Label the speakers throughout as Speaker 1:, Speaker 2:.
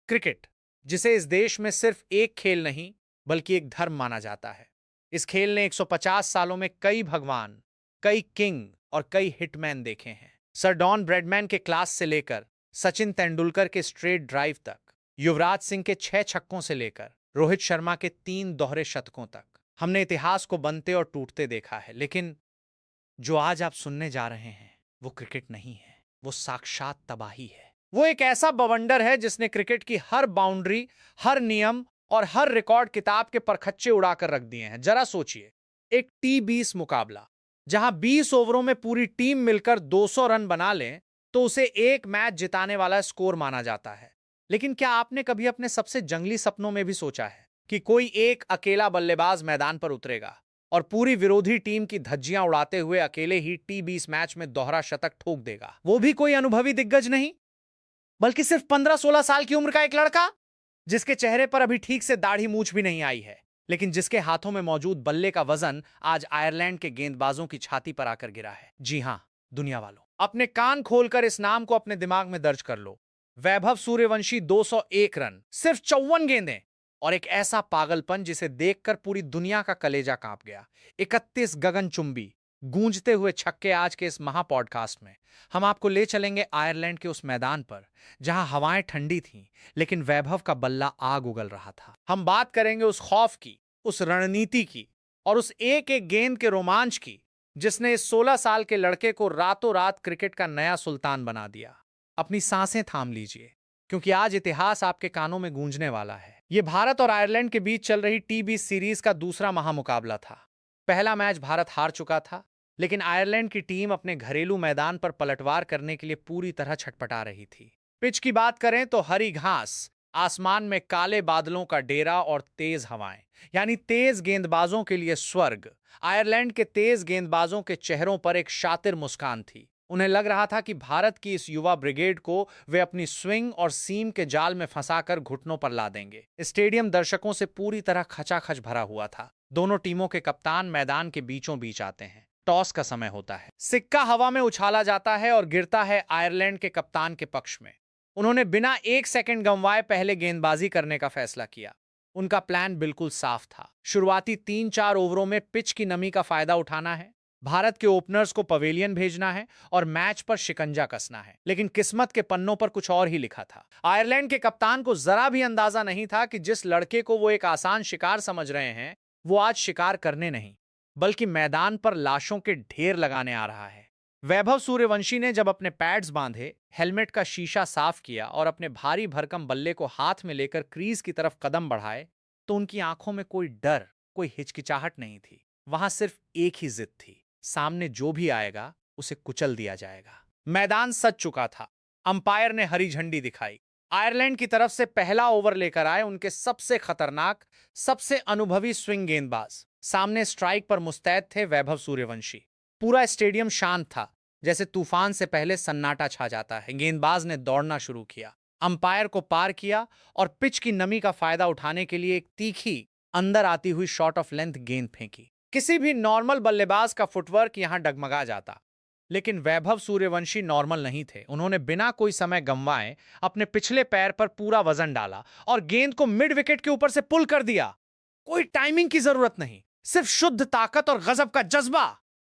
Speaker 1: Cricket, जिसे इस देश में सिर्फ एक खेल नहीं बल्कि एक धर्म माना जाता है। इस खेल ने 150 सालों में कई भगवान, कई किंग और कई हिटमैन देखे हैं। सर डॉन ब्रैडमैन के क्लास से लेकर सचिन तेंदुलकर के स्ट्रेट ड्राइव तक, युवराज सिंह के 6 छक्कों से लेकर रोहित शर्मा के 3 दोहरे शतकों तक, हमने इतिहास को बनते और टूटते देखा है। लेकिन जो आज आप सुनने जा रहे हैं वो क्रिकेट नहीं है, वो साक्षात तबाही है। वो एक ऐसा बवंडर है जिसने क्रिकेट की हर बाउंड्री, हर नियम और हर रिकॉर्ड किताब के परखच्चे उड़ाकर रख दिए हैं। जरा सोचिए, एक T20 मुकाबला जहां 20 ओवरों में पूरी टीम मिलकर 200 रन बना लें तो उसे एक मैच जिताने वाला स्कोर माना जाता है। लेकिन क्या आपने कभी अपने सबसे जंगली सपनों में भी सोचा है कि कोई एक अकेला बल्लेबाज मैदान पर उतरेगा और पूरी विरोधी टीम की धज्जियां उड़ाते हुए अकेले ही T20 मैच में दोहरा शतक ठोक देगा? वो भी कोई अनुभवी दिग्गज नहीं, बल्कि सिर्फ 15-16 साल की उम्र का एक लड़का, जिसके चेहरे पर अभी ठीक से दाढ़ी मूछ भी नहीं आई है, लेकिन जिसके हाथों में मौजूद बल्ले का वजन आज आयरलैंड के गेंदबाजों की छाती पर आकर गिरा है। जी हां, दुनिया वालों, अपने कान खोलकर इस नाम को अपने दिमाग में दर्ज कर लो। वैभव सूर्यवंशी, 201 रन, सिर्फ 54 गेंदें, और एक ऐसा पागलपन जिसे देखकर पूरी दुनिया का कलेजा कांप गया। 31 गगनचुंबी गूंजते हुए छक्के। आज के इस महा पॉडकास्ट में हम आपको ले चलेंगे आयरलैंड के उस मैदान पर जहां हवाएं ठंडी थीं लेकिन वैभव का बल्ला आग उगल रहा था। हम बात करेंगे उस खौफ की, उस रणनीति की और उस एक एक गेंद के रोमांच की जिसने इस 16 साल के लड़के को रातों रात क्रिकेट का नया सुल्तान बना दिया। अपनी सांसें थाम लीजिए, क्योंकि आज इतिहास आपके कानों में गूंजने वाला है। यह भारत और आयरलैंड के बीच चल रही T20 सीरीज का दूसरा महामुकाबला था। पहला मैच भारत हार चुका था, लेकिन आयरलैंड की टीम अपने घरेलू मैदान पर पलटवार करने के लिए पूरी तरह छटपटा रही थी। पिच की बात करें तो हरी घास, आसमान में काले बादलों का डेरा और तेज हवाएं, यानी तेज गेंदबाजों के लिए स्वर्ग। आयरलैंड के तेज गेंदबाजों के चेहरों पर एक शातिर मुस्कान थी। उन्हें लग रहा था कि भारत की इस युवा ब्रिगेड को वे अपनी स्विंग और सीम के जाल में फंसाकर घुटनों पर ला देंगे। स्टेडियम दर्शकों से पूरी तरह खचाखच भरा हुआ था। दोनों टीमों के कप्तान मैदान के बीचों बीच आते हैं। टॉस का समय होता है, सिक्का हवा में उछाला जाता है और गिरता है आयरलैंड के कप्तान के पक्ष में। उन्होंने बिना एक सेकंड गंवाए पहले गेंदबाजी करने का फैसला किया। उनका प्लान बिल्कुल साफ था। शुरुआती 3-4 ओवरों में पिच की नमी का फायदा उठाना है, भारत के ओपनर्स को पवेलियन भेजना है और मैच पर शिकंजा कसना है। लेकिन किस्मत के पन्नों पर कुछ और ही लिखा था। आयरलैंड के कप्तान को जरा भी अंदाजा नहीं था कि जिस लड़के को वो एक आसान शिकार समझ रहे हैं, वो आज शिकार करने नहीं बल्कि मैदान पर लाशों के ढेर लगाने आ रहा है। वैभव सूर्यवंशी ने जब अपने पैड्स बांधे, हेलमेट का शीशा साफ किया और अपने भारी भरकम बल्ले को हाथ में लेकर क्रीज की तरफ कदम बढ़ाए, तो उनकी आंखों में कोई डर, कोई हिचकिचाहट नहीं थी। वहां सिर्फ एक ही जिद थी, सामने जो भी आएगा उसे कुचल दिया जाएगा। मैदान सज चुका था। अंपायर ने हरी झंडी दिखाई। आयरलैंड की तरफ से पहला ओवर लेकर आए उनके सबसे खतरनाक, सबसे अनुभवी स्विंग गेंदबाज। सामने स्ट्राइक पर मुस्तैद थे वैभव सूर्यवंशी। पूरा स्टेडियम शांत था, जैसे तूफान से पहले सन्नाटा छा जाता है। गेंदबाज ने दौड़ना शुरू किया, अंपायर को पार किया और पिच की नमी का फायदा उठाने के लिए एक तीखी, अंदर आती हुई शॉट ऑफ लेंथ गेंद फेंकी। किसी भी नॉर्मल बल्लेबाज का फुटवर्क यहां डगमगा जाता, लेकिन वैभव सूर्यवंशी नॉर्मल नहीं थे। उन्होंने बिना कोई समय गंवाए अपने पिछले पैर पर पूरा वजन डाला और गेंद को मिड विकेट के ऊपर से पुल कर दिया। कोई टाइमिंग की जरूरत नहीं, सिर्फ शुद्ध ताकत और गजब का जज्बा।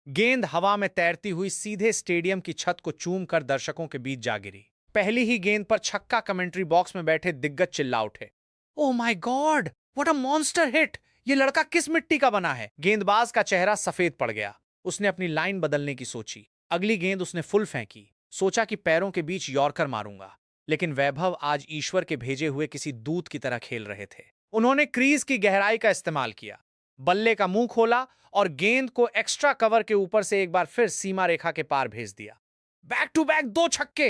Speaker 1: गेंद हवा में तैरती हुई सीधे स्टेडियम की छत को चूम कर दर्शकों के बीच जा गिरी। पहली ही गेंद पर छक्का। कमेंट्री बॉक्स में बैठे दिग्गज चिल्ला उठे, oh my God, what a monster hit! ये लड़का किस मिट्टी का बना है? गेंदबाज का चेहरा सफेद पड़ गया। उसने अपनी लाइन बदलने की सोची। अगली गेंद उसने फुल फेंकी। सोचा कि पैरों के बीच यॉर्कर मारूंगा, लेकिन वैभव आज ईश्वर के भेजे हुए किसी दूत की तरह खेल रहे थे। उन्होंने क्रीज की गहराई का इस्तेमाल किया, बल्ले का मुंह खोला और गेंद को एक्स्ट्रा कवर के ऊपर से एक बार फिर सीमा रेखा के पार भेज दिया। बैक टू बैक 2 छक्के।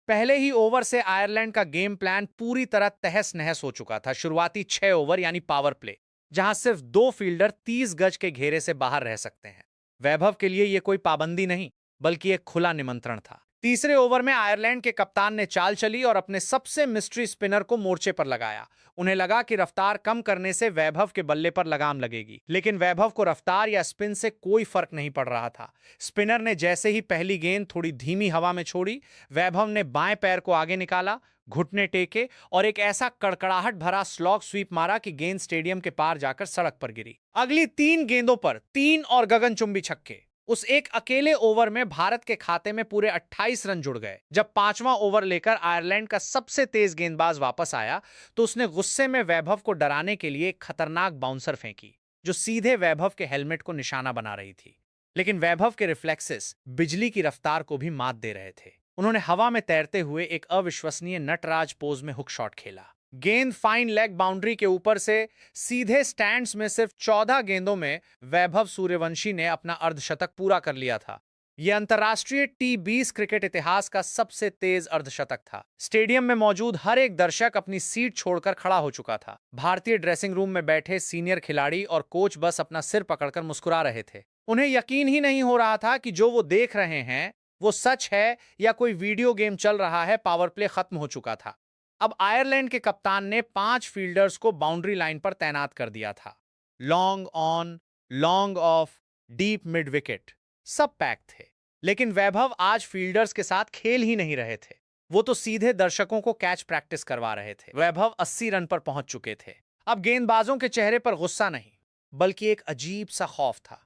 Speaker 1: पहले ही ओवर से आयरलैंड का गेम प्लान पूरी तरह तहस नहस हो चुका था। शुरुआती 6 ओवर यानी पावर प्ले, जहां सिर्फ 2 फील्डर 30 गज के घेरे से बाहर रह सकते हैं। वैभव के लिए यह कोई पाबंदी नहीं, बल्कि एक खुला निमंत्रण था। तीसरे ओवर में आयरलैंड के कप्तान ने चाल चली और अपने सबसे मिस्ट्री स्पिनर को मोर्चे पर लगाया। उन्हें लगा कि रफ्तार कम करने से वैभव के बल्ले पर लगाम लगेगी, लेकिन वैभव को रफ्तार या स्पिन से कोई फर्क नहीं पड़ रहा था। स्पिनर ने जैसे ही पहली गेंद थोड़ी धीमी हवा में छोड़ी, वैभव ने बाएं पैर को आगे निकाला, घुटने टेके और एक ऐसा कड़कड़ाहट भरा स्लॉग स्वीप मारा कि गेंद स्टेडियम के पार जाकर सड़क पर गिरी। अगली 3 गेंदों पर 3 और गगनचुंबी छक्के। उस एक अकेले ओवर में भारत के खाते में पूरे 28 रन जुड़ गए। जब 5वां ओवर लेकर आयरलैंड का सबसे तेज गेंदबाज वापस आया तो उसने गुस्से में वैभव को डराने के लिए एक खतरनाक बाउंसर फेंकी जो सीधे वैभव के हेलमेट को निशाना बना रही थी। लेकिन वैभव के रिफ्लेक्सेस बिजली की रफ्तार को भी मात दे रहे थे। उन्होंने हवा में तैरते हुए एक अविश्वसनीय नटराज पोज में हुक शॉट खेला। गेंद फाइन लेग बाउंड्री के ऊपर से सीधे स्टैंड्स में। सिर्फ 14 गेंदों में वैभव सूर्यवंशी ने अपना अर्धशतक पूरा कर लिया था। यह अंतर्राष्ट्रीय T20 क्रिकेट इतिहास का सबसे तेज अर्धशतक था। स्टेडियम में मौजूद हर एक दर्शक अपनी सीट छोड़कर खड़ा हो चुका था। भारतीय ड्रेसिंग रूम में बैठे सीनियर खिलाड़ी और कोच बस अपना सिर पकड़कर मुस्कुरा रहे थे। उन्हें यकीन ही नहीं हो रहा था कि जो वो देख रहे हैं वो सच है या कोई वीडियो गेम चल रहा है। पावर प्ले खत्म हो चुका था। अब आयरलैंड के कप्तान ने 5 फील्डर्स को बाउंड्री लाइन पर तैनात कर दिया था। Long on, long off, deep mid wicket, सब पैक थे। लेकिन वैभव आज फील्डर्स के साथ खेल ही नहीं रहे थे। वो तो सीधे दर्शकों को कैच प्रैक्टिस करवा रहे थे। वैभव 80 रन पर पहुंच चुके थे। अब गेंदबाजों के चेहरे पर गुस्सा नहीं बल्कि एक अजीब सा खौफ था।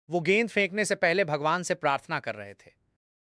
Speaker 1: वो गेंद फेंकने से पहले भगवान से प्रार्थना कर रहे थे।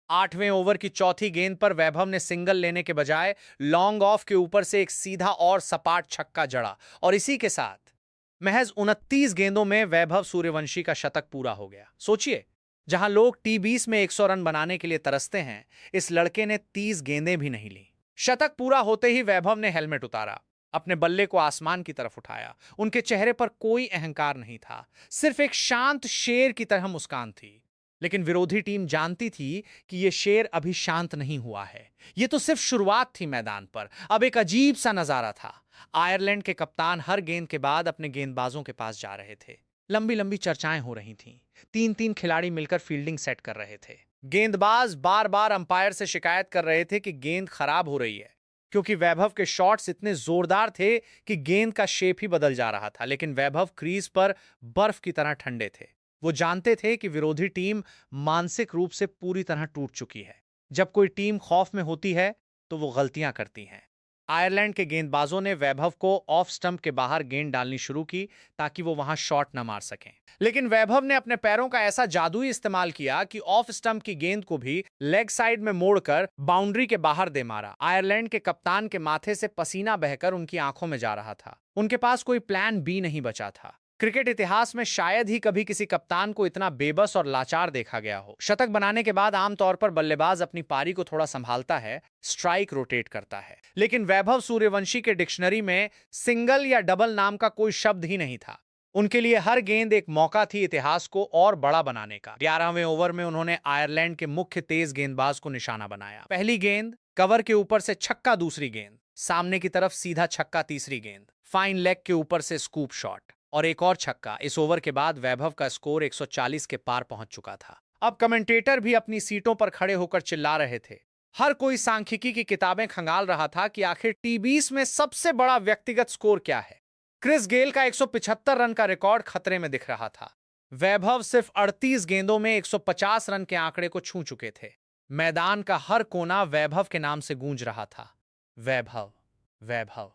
Speaker 1: 8वें ओवर की चौथी गेंद पर वैभव ने सिंगल लेने के बजाय लॉन्ग ऑफ के ऊपर से एक सीधा और सपाट छक्का जड़ा और इसी के साथ महज 29 गेंदों में वैभव सूर्यवंशी का शतक पूरा हो गया। सोचिए, जहां लोग T20 में 100 रन बनाने के लिए तरसते हैं, इस लड़के ने 30 गेंदें भी नहीं ली। शतक पूरा होते ही वैभव ने हेलमेट उतारा, अपने बल्ले को आसमान की तरफ उठाया। उनके चेहरे पर कोई अहंकार नहीं था, सिर्फ एक शांत शेर की तरह मुस्कान थी। लेकिन विरोधी टीम जानती थी कि यह शेर अभी शांत नहीं हुआ है। यह तो सिर्फ शुरुआत थी मैदान पर। अब एक अजीब सा नजारा था। आयरलैंड के कप्तान हर गेंद के बाद अपने गेंदबाजों के पास जा रहे थे। लंबी लंबी चर्चाएं हो रही थीं। 3-3 खिलाड़ी मिलकर फील्डिंग सेट कर रहे थे। गेंदबाज बार बार अंपायर से शिकायत कर रहे थे कि गेंद खराब हो रही है, क्योंकि वैभव के शॉट्स इतने जोरदार थे कि गेंद का शेप ही बदल जा रहा था। लेकिन वैभव क्रीज पर बर्फ की तरह ठंडे थे। वो जानते थे कि विरोधी टीम मानसिक रूप से पूरी तरह टूट चुकी है। जब कोई टीम खौफ में होती है तो वो गलतियां करती हैं। आयरलैंड के गेंदबाजों ने वैभव को ऑफ स्टंप के बाहर गेंद डालनी शुरू की ताकि वो वहां शॉट न मार सकें। लेकिन वैभव ने अपने पैरों का ऐसा जादुई इस्तेमाल किया कि ऑफ स्टंप की गेंद को भी लेग साइड में मोड़कर बाउंड्री के बाहर दे मारा। आयरलैंड के कप्तान के माथे से पसीना बहकर उनकी आंखों में जा रहा था। उनके पास कोई प्लान बी नहीं बचा था। क्रिकेट इतिहास में शायद ही कभी किसी कप्तान को इतना बेबस और लाचार देखा गया हो। शतक बनाने के बाद आमतौर पर बल्लेबाज अपनी पारी को थोड़ा संभालता है, स्ट्राइक रोटेट करता है। लेकिन वैभव सूर्यवंशी के डिक्शनरी में सिंगल या डबल नाम का कोई शब्द ही नहीं था। उनके लिए हर गेंद एक मौका थी इतिहास को और बड़ा बनाने का। 11वें ओवर में उन्होंने आयरलैंड के मुख्य तेज गेंदबाज को निशाना बनाया। पहली गेंद कवर के ऊपर से छक्का, दूसरी गेंद सामने की तरफ सीधा छक्का, तीसरी गेंद फाइन लेग के ऊपर से स्कूप शॉट और एक और छक्का। इस ओवर के बाद वैभव का स्कोर 140 के पार पहुंच चुका था। अब कमेंटेटर भी अपनी सीटों पर खड़े होकर चिल्ला रहे थे। हर कोई सांख्यिकी की किताबें खंगाल रहा था कि आखिर T20 में सबसे बड़ा व्यक्तिगत स्कोर क्या है। क्रिस गेल का 175 रन का रिकॉर्ड खतरे में दिख रहा था। वैभव सिर्फ 38 गेंदों में 150 रन के आंकड़े को छू चुके थे। मैदान का हर कोना वैभव के नाम से गूंज रहा था। वैभव, वैभव,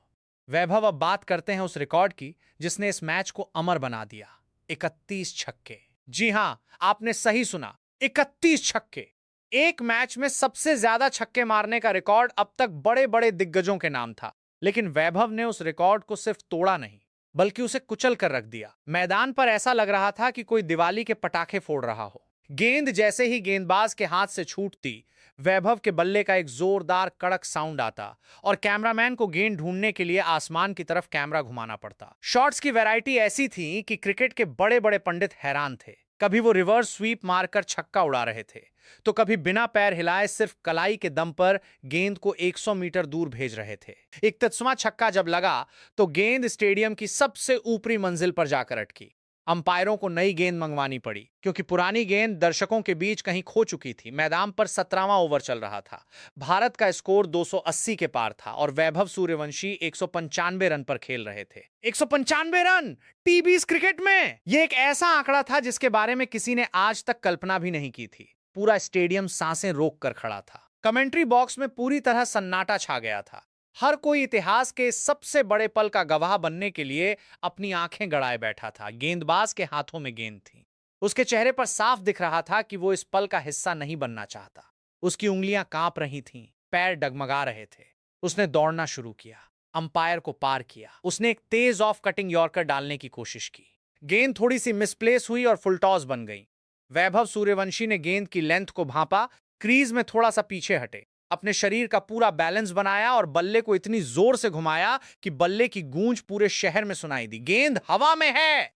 Speaker 1: वैभव। अब बात करते हैं उस रिकॉर्ड की जिसने इस मैच को अमर बना दिया। 31 छक्के। जी हां, आपने सही सुना, 31 छक्के। एक मैच में सबसे ज्यादा छक्के मारने का रिकॉर्ड अब तक बड़े बड़े दिग्गजों के नाम था। लेकिन वैभव ने उस रिकॉर्ड को सिर्फ तोड़ा नहीं बल्कि उसे कुचल कर रख दिया। मैदान पर ऐसा लग रहा था कि कोई दिवाली के पटाखे फोड़ रहा हो। गेंद जैसे ही गेंदबाज के हाथ से छूटती, वैभव के बल्ले का एक जोरदार कड़क साउंड आता और कैमरामैन को गेंद ढूंढने के लिए आसमान की तरफ कैमरा घुमाना पड़ता। शॉट्स की वैरायटी ऐसी थी कि क्रिकेट के बड़े बड़े पंडित हैरान थे। कभी वो रिवर्स स्वीप मारकर छक्का उड़ा रहे थे, तो कभी बिना पैर हिलाए सिर्फ कलाई के दम पर गेंद को 100 मीटर दूर भेज रहे थे। एक तत्समा छक्का जब लगा तो गेंद स्टेडियम की सबसे ऊपरी मंजिल पर जाकर अटकी। अंपायरों को नई गेंद मंगवानी पड़ी क्योंकि पुरानी गेंद दर्शकों के बीच कहीं खो चुकी थी। मैदान पर 17वां ओवर चल रहा था। भारत का स्कोर 280 के पार था और वैभव सूर्यवंशी 195 रन पर खेल रहे थे। 195 रन T20 क्रिकेट में! यह एक ऐसा आंकड़ा था जिसके बारे में किसी ने आज तक कल्पना भी नहीं की थी। पूरा स्टेडियम सांसें रोक कर खड़ा था। कमेंट्री बॉक्स में पूरी तरह सन्नाटा छा गया था। हर कोई इतिहास के सबसे बड़े पल का गवाह बनने के लिए अपनी आंखें गड़ाए बैठा था। गेंदबाज के हाथों में गेंद थी। उसके चेहरे पर साफ दिख रहा था कि वो इस पल का हिस्सा नहीं बनना चाहता। उसकी उंगलियां कांप रही थीं, पैर डगमगा रहे थे। उसने दौड़ना शुरू किया, अंपायर को पार किया। उसने एक तेज ऑफ कटिंग यॉर्कर डालने की कोशिश की। गेंद थोड़ी सी मिसप्लेस हुई और फुल टॉस बन गई। वैभव सूर्यवंशी ने गेंद की लेंथ को भांपा, क्रीज में थोड़ा सा पीछे हटे, अपने शरीर का पूरा बैलेंस बनाया और बल्ले को इतनी जोर से घुमाया कि बल्ले की गूंज पूरे शहर में सुनाई दी। गेंद हवा में है।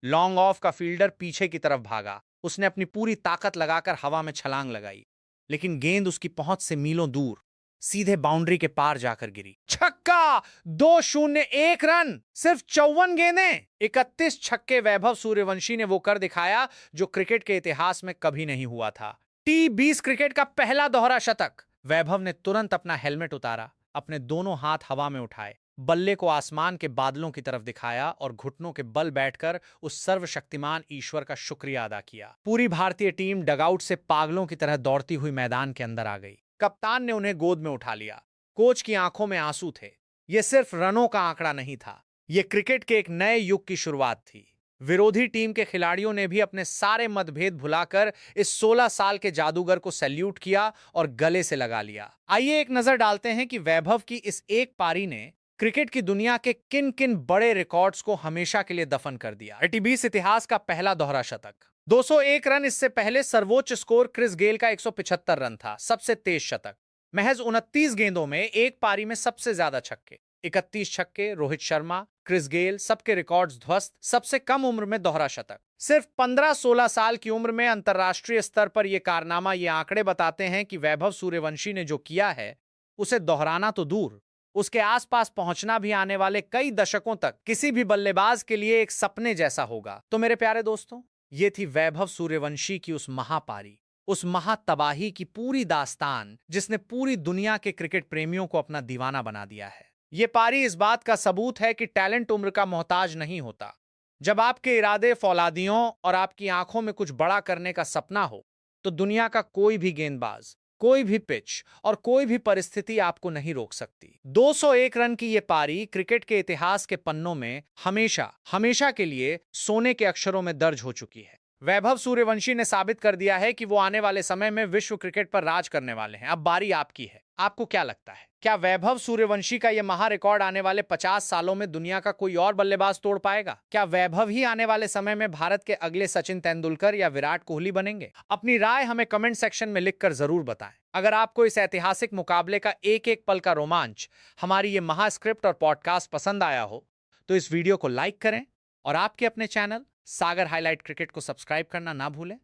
Speaker 1: लॉन्ग ऑफ का फील्डर पीछे की तरफ भागा। उसने अपनी पूरी ताकत लगाकर हवा में छलांग लगाई, लेकिन गेंद उसकी पहुंच से मीलों दूर सीधे बाउंड्री के पार जाकर गिरी। छक्का! 2-0, 1 रन, सिर्फ 54 गेंदें, 31 छक्के। वैभव सूर्यवंशी ने वो कर दिखाया जो क्रिकेट के इतिहास में कभी नहीं हुआ था। T20 क्रिकेट का पहला दोहरा शतक। वैभव ने तुरंत अपना हेलमेट उतारा, अपने दोनों हाथ हवा में उठाए, बल्ले को आसमान के बादलों की तरफ दिखाया और घुटनों के बल बैठकर उस सर्वशक्तिमान ईश्वर का शुक्रिया अदा किया। पूरी भारतीय टीम डगआउट से पागलों की तरह दौड़ती हुई मैदान के अंदर आ गई। कप्तान ने उन्हें गोद में उठा लिया। कोच की आंखों में आंसू थे। यह सिर्फ रनों का आंकड़ा नहीं था, यह क्रिकेट के एक नए युग की शुरुआत थी। विरोधी टीम के खिलाड़ियों ने भी अपने सारे मतभेद भुलाकर इस 16 साल के जादूगर को सैल्यूट किया और गले से लगा लिया। आइए एक नजर डालते हैं कि वैभव की इस एक पारी ने क्रिकेट की दुनिया के किन किन बड़े रिकॉर्ड्स को हमेशा के लिए दफन कर दिया। T20 इतिहास का पहला दोहरा शतक, 201 रन। इससे पहले सर्वोच्च स्कोर क्रिस गेल का 175 रन था, सबसे तेज शतक। महज 29 गेंदों में एक पारी में सबसे ज्यादा छक्के, 31 छक्के। रोहित शर्मा, क्रिस गेल, सबके रिकॉर्ड्स ध्वस्त। सबसे कम उम्र में दोहरा शतक। सिर्फ 15-16 साल की उम्र में अंतर्राष्ट्रीय स्तर पर यह कारनामा, ये आंकड़े बताते हैं कि वैभव सूर्यवंशी ने जो किया है उसे दोहराना तो दूर, उसके आसपास पहुंचना भी आने वाले कई दशकों तक किसी भी बल्लेबाज के लिए एक सपने जैसा होगा। तो मेरे प्यारे दोस्तों, ये थी वैभव सूर्यवंशी की उस महापारी, उस महातबाही की पूरी दास्तान जिसने पूरी दुनिया के क्रिकेट प्रेमियों को अपना दीवाना बना दिया है। ये पारी इस बात का सबूत है कि टैलेंट उम्र का मोहताज नहीं होता। जब आपके इरादे फौलादियों और आपकी आंखों में कुछ बड़ा करने का सपना हो, तो दुनिया का कोई भी गेंदबाज, कोई भी पिच और कोई भी परिस्थिति आपको नहीं रोक सकती। 201 रन की यह पारी क्रिकेट के इतिहास के पन्नों में हमेशा हमेशा के लिए सोने के अक्षरों में दर्ज हो चुकी है। वैभव सूर्यवंशी ने साबित कर दिया है कि वो आने वाले समय में विश्व क्रिकेट पर राज करने वाले हैं। अब बारी आपकी है। आपको क्या लगता है, क्या वैभव सूर्यवंशी का यह महा रिकॉर्ड आने वाले 50 सालों में दुनिया का कोई और बल्लेबाज तोड़ पाएगा? क्या वैभव ही आने वाले समय में भारत के अगले सचिन तेंदुलकर या विराट कोहली बनेंगे? अपनी राय हमें कमेंट सेक्शन में लिखकर जरूर बताएं। अगर आपको इस ऐतिहासिक मुकाबले का एक एक पल का रोमांच, हमारी ये महास्क्रिप्ट और पॉडकास्ट पसंद आया हो, तो इस वीडियो को लाइक करें और आपके अपने चैनल सागर हाईलाइट क्रिकेट को सब्सक्राइब करना ना भूलें।